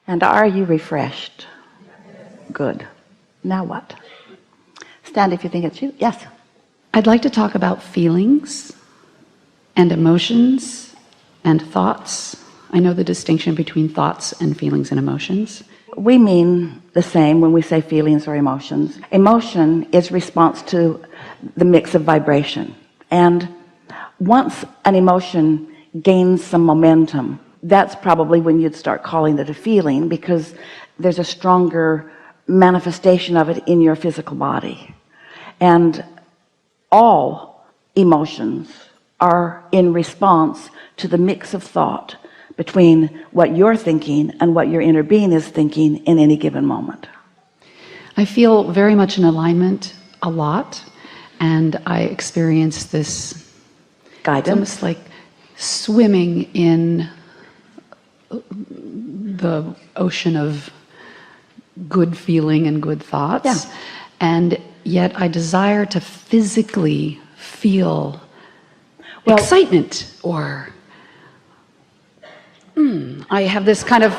And are you refreshed? Good. Now what? Stand if you think it's you. Yes. I'd like to talk about feelings and emotions and thoughts. I know the distinction between thoughts and feelings and emotions. We mean the same when we say feelings or emotions. Emotion is response to the mix of vibration. And once an emotion gains some momentum, that's probably when you'd start calling it a feeling, because there's a stronger manifestation of it in your physical body. And all emotions are in response to the mix of thought between what you're thinking and what your inner being is thinking in any given moment. I feel very much in alignment a lot, and I experience this guidance. It's almost like swimming in the ocean of good feeling and good thoughts. Yeah. And yet I desire to physically feel excitement, or I have this kind of,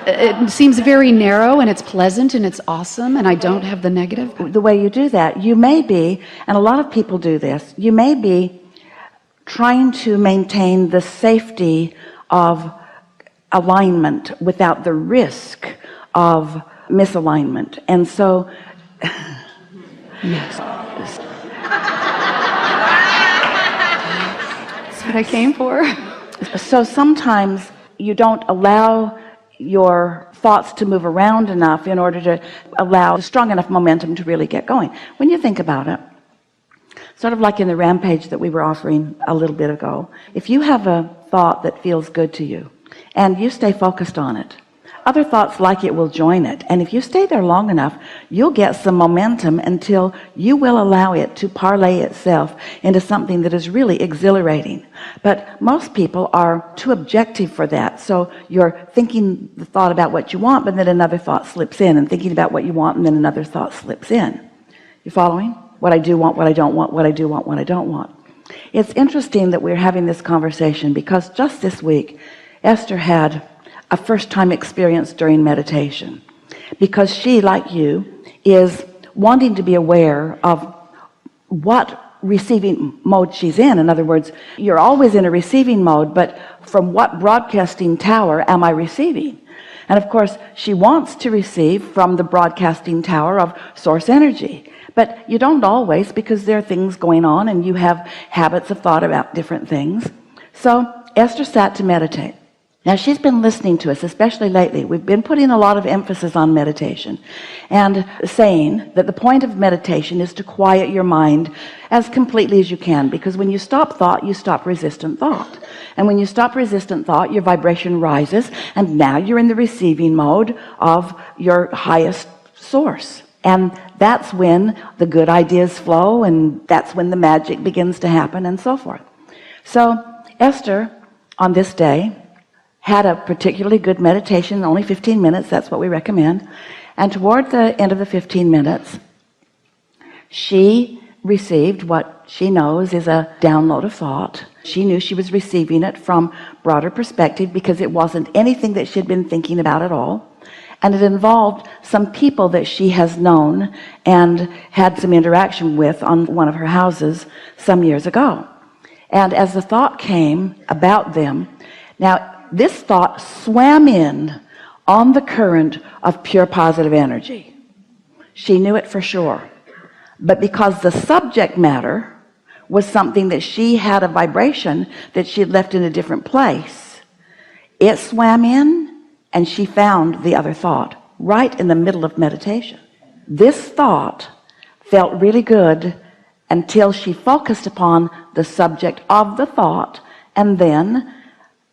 it seems very narrow and it's pleasant and it's awesome, and I don't have the negative. The way you do that, you may be, and a lot of people do this, you may be trying to maintain the safety of alignment without the risk of misalignment. And so yes, that's what I came for. So sometimes you don't allow your thoughts to move around enough in order to allow strong enough momentum to really get going. When you think about it, sort of like in the rampage that we were offering a little bit ago, if you have a thought that feels good to you and you stay focused on it, other thoughts like it will join it, and if you stay there long enough, you'll get some momentum until you will allow it to parlay itself into something that is really exhilarating. But most people are too objective for that. So you're thinking the thought about what you want, but then another thought slips in, and thinking about what you want, and then another thought slips in. You following? What I do want, what I don't want, what I do want, what I don't want. It's interesting that we're having this conversation because just this week Esther had a first-time experience during meditation, because she, like you, is wanting to be aware of what receiving mode she's in. In other words, you're always in a receiving mode, but from what broadcasting tower am I receiving? And of course she wants to receive from the broadcasting tower of source energy, but you don't always, because there are things going on and you have habits of thought about different things. So Esther sat to meditate. Now she's been listening to us, especially lately. We've been putting a lot of emphasis on meditation and saying that the point of meditation is to quiet your mind as completely as you can, because when you stop thought, you stop resistant thought, and when you stop resistant thought, your vibration rises, and now you're in the receiving mode of your highest source. And that's when the good ideas flow, and that's when the magic begins to happen, and so forth. So Esther, on this day, had a particularly good meditation, only 15 minutes, that's what we recommend. And toward the end of the 15 minutes, she received what she knows is a download of thought. She knew she was receiving it from broader perspective, because it wasn't anything that she had been thinking about at all. And it involved some people that she has known and had some interaction with on one of her houses some years ago. And as the thought came about them, now this thought swam in on the current of pure positive energy. She knew it for sure. But because the subject matter was something that she had a vibration that she had left in a different place, it swam in, and she found the other thought right in the middle of meditation. This thought felt really good until she focused upon the subject of the thought, and then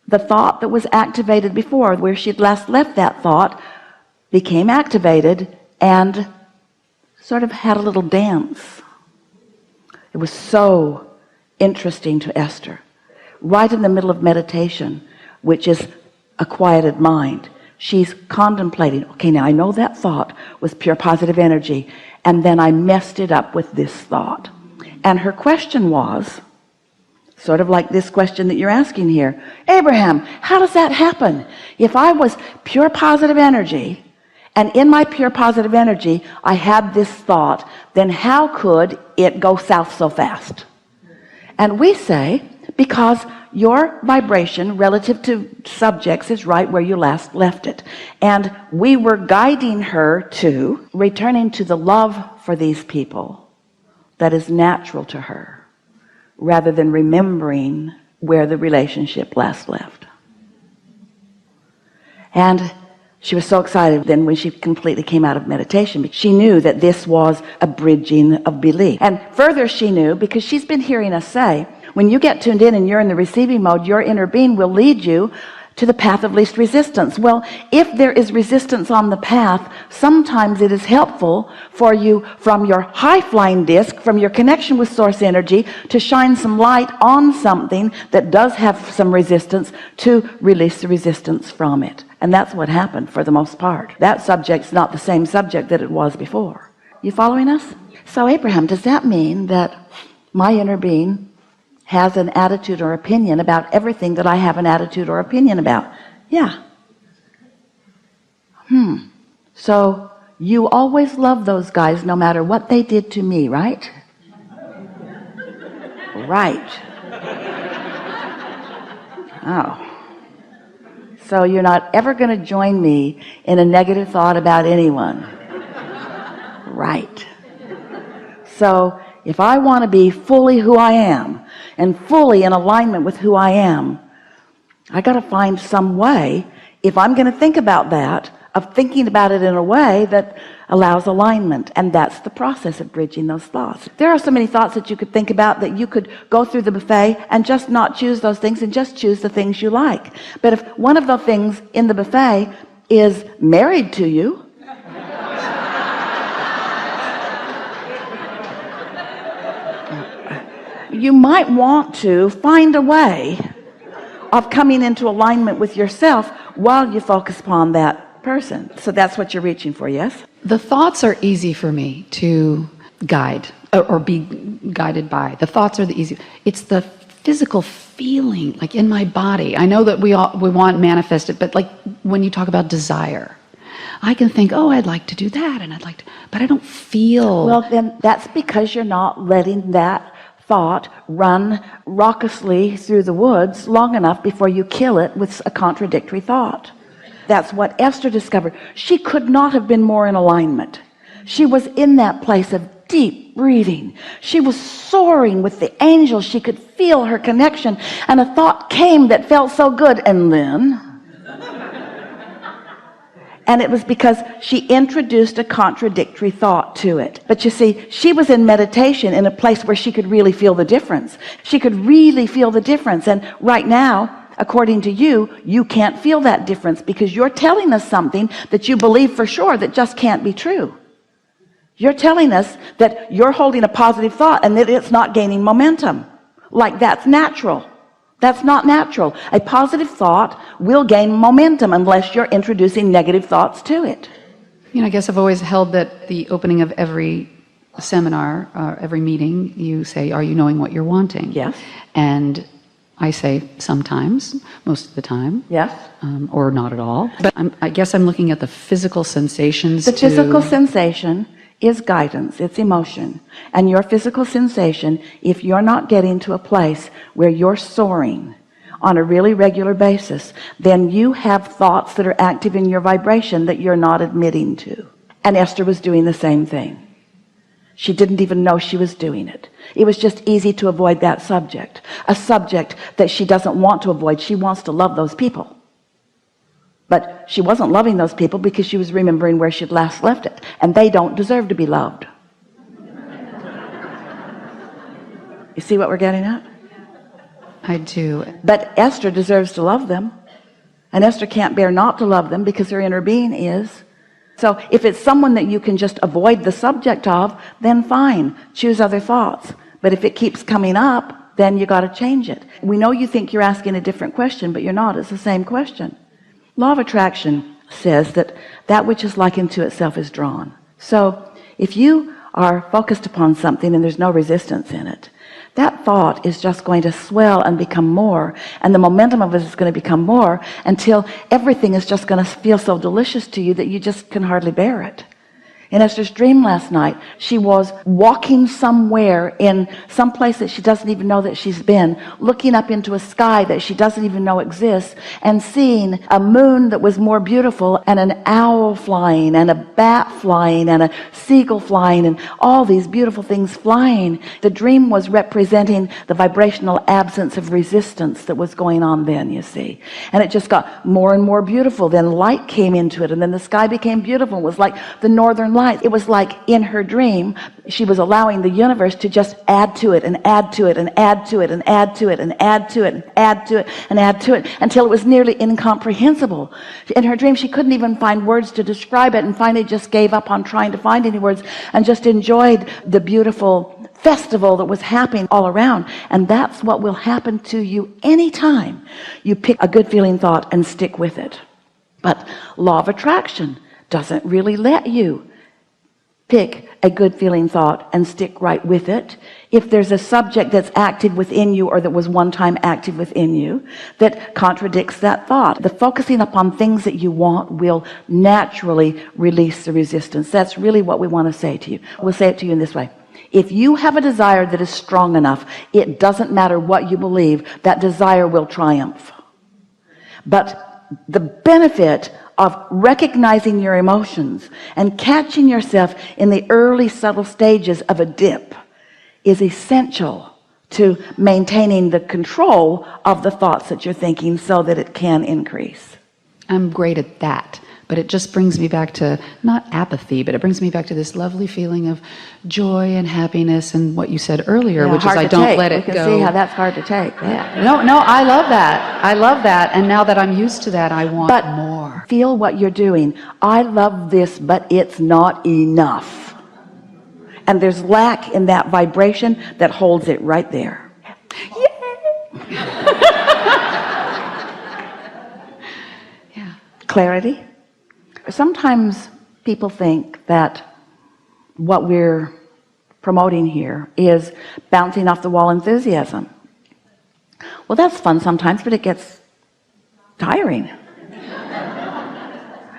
the thought that was activated before, where she'd last left that thought, became activated and sort of had a little dance. It was so interesting to Esther. Right in the middle of meditation, which is a quieted mind, she's contemplating, okay, now I know that thought was pure positive energy, and then I messed it up with this thought. And her question was, Sort of like this question that you're asking here. Abraham, how does that happen? If I was pure positive energy, and in my pure positive energy, I had this thought, then how could it go south so fast? And we say, because your vibration relative to subjects is right where you last left it. And we were guiding her to returning to the love for these people that is natural to her, rather than remembering where the relationship last left. And she was so excited then when she completely came out of meditation. She knew that this was a bridging of belief. And further she knew, because she's been hearing us say, when you get tuned in and you're in the receiving mode, your inner being will lead you to the path of least resistance. Well, if there is resistance on the path, sometimes it is helpful for you from your high-flying disc, from your connection with source energy, to shine some light on something that does have some resistance, to release the resistance from it. And that's what happened for the most part. That subject's not the same subject that it was before. You following us? So Abraham, does that mean that my inner being has an attitude or opinion about everything that I have an attitude or opinion about? Yeah. So you always love those guys no matter what they did to me, right? Right. Oh. So you're not ever going to join me in a negative thought about anyone. Right. So if I want to be fully who I am and fully in alignment with who I am, I got to find some way, if I'm going to think about that, of thinking about it in a way that allows alignment. And that's the process of bridging those thoughts. There are so many thoughts that you could think about that you could go through the buffet and just not choose those things and just choose the things you like. But if one of the things in the buffet is married to you, you might want to find a way of coming into alignment with yourself while you focus upon that person. So that's what you're reaching for, yes? The thoughts are easy for me to guide or be guided by. The thoughts are the easy. It's the physical feeling, like in my body. I know that we want manifested, but like when you talk about desire, I can think, oh, I'd like to do that, and but I don't feel. Well, then that's because you're not letting that thought run raucously through the woods long enough before you kill it with a contradictory thought. That's what Esther discovered. She could not have been more in alignment. She was in that place of deep breathing. She was soaring with the angels. She could feel her connection, and a thought came that felt so good, and then and it was because she introduced a contradictory thought to it. But you see, she was in meditation in a place where she could really feel the difference. She could really feel the difference. And right now, according to you, you can't feel that difference because you're telling us something that you believe for sure that just can't be true. You're telling us that you're holding a positive thought and that it's not gaining momentum. Like that's natural. That's not natural. A positive thought will gain momentum unless you're introducing negative thoughts to it. You know, I guess I've always held that the opening of every seminar, every meeting, you say, are you knowing what you're wanting? Yes. And I say sometimes, most of the time. Yes. Or not at all. But I guess I'm looking at the physical sensations. The physical sensation is guidance, it's emotion. And your physical sensation, if you're not getting to a place where you're soaring on a really regular basis, then you have thoughts that are active in your vibration that you're not admitting to. And Esther was doing the same thing. She didn't even know she was doing it. It was just easy to avoid that subject, a subject that she doesn't want to avoid. She wants to love those people. But she wasn't loving those people because she was remembering where she'd last left it. And they don't deserve to be loved. You see what we're getting at? I do. But Esther deserves to love them. And Esther can't bear not to love them because her inner being is. So if it's someone that you can just avoid the subject of, then fine. Choose other thoughts. But if it keeps coming up, then you got to change it. We know you think you're asking a different question, but you're not. It's the same question. Law of attraction says that that which is like unto itself is drawn. So if you are focused upon something and there's no resistance in it, that thought is just going to swell and become more, and the momentum of it is going to become more until everything is just going to feel so delicious to you that you just can hardly bear it. In Esther's dream last night, she was walking somewhere in some place that she doesn't even know that she's been, looking up into a sky that she doesn't even know exists, and seeing a moon that was more beautiful, and an owl flying, and a bat flying, and a seagull flying, and all these beautiful things flying. The dream was representing the vibrational absence of resistance that was going on then, you see. And it just got more and more beautiful. Then light came into it, and then the sky became beautiful. It was like the northern light. It was like in her dream she was allowing the universe to just add to it and add to it and add to it and add to it and add to it and add to it and add to it until it was nearly incomprehensible. In her dream she couldn't even find words to describe it, and finally just gave up on trying to find any words and just enjoyed the beautiful festival that was happening all around. And that's what will happen to you anytime you pick a good feeling thought and stick with it. But law of attraction doesn't really let you pick a good feeling thought and stick right with it. If there's a subject that's active within you, or that was one time active within you, that contradicts that thought, the focusing upon things that you want will naturally release the resistance. That's really what we want to say to you. We'll say it to you in this way: if you have a desire that is strong enough, it doesn't matter what you believe, that desire will triumph. But the benefit of recognizing your emotions and catching yourself in the early subtle stages of a dip is essential to maintaining the control of the thoughts that you're thinking, so that it can increase. I'm great at that, but it just brings me back to not apathy, but it brings me back to this lovely feeling of joy and happiness, and what you said earlier, which is I don't let it go. We can see how that's hard to take. Yeah. No, I love that. I love that. And now that I'm used to that, I want more. Feel what you're doing. I love this, but it's not enough. And there's lack in that vibration that holds it right there. Yay! Yeah. Clarity. Sometimes people think that what we're promoting here is bouncing off the wall enthusiasm. Well, that's fun sometimes, but it gets tiring.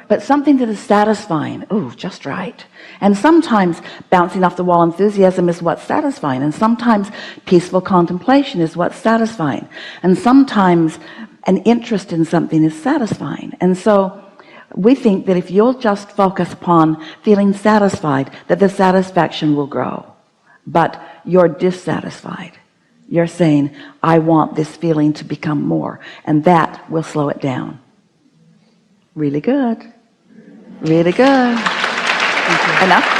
But something that is satisfying, ooh, just right. And sometimes bouncing off the wall enthusiasm is what's satisfying, and sometimes peaceful contemplation is what's satisfying, and sometimes an interest in something is satisfying. And so we think that if you'll just focus upon feeling satisfied, that the satisfaction will grow. But you're dissatisfied. You're saying, I want this feeling to become more, and that will slow it down. Really good. Really good. Enough?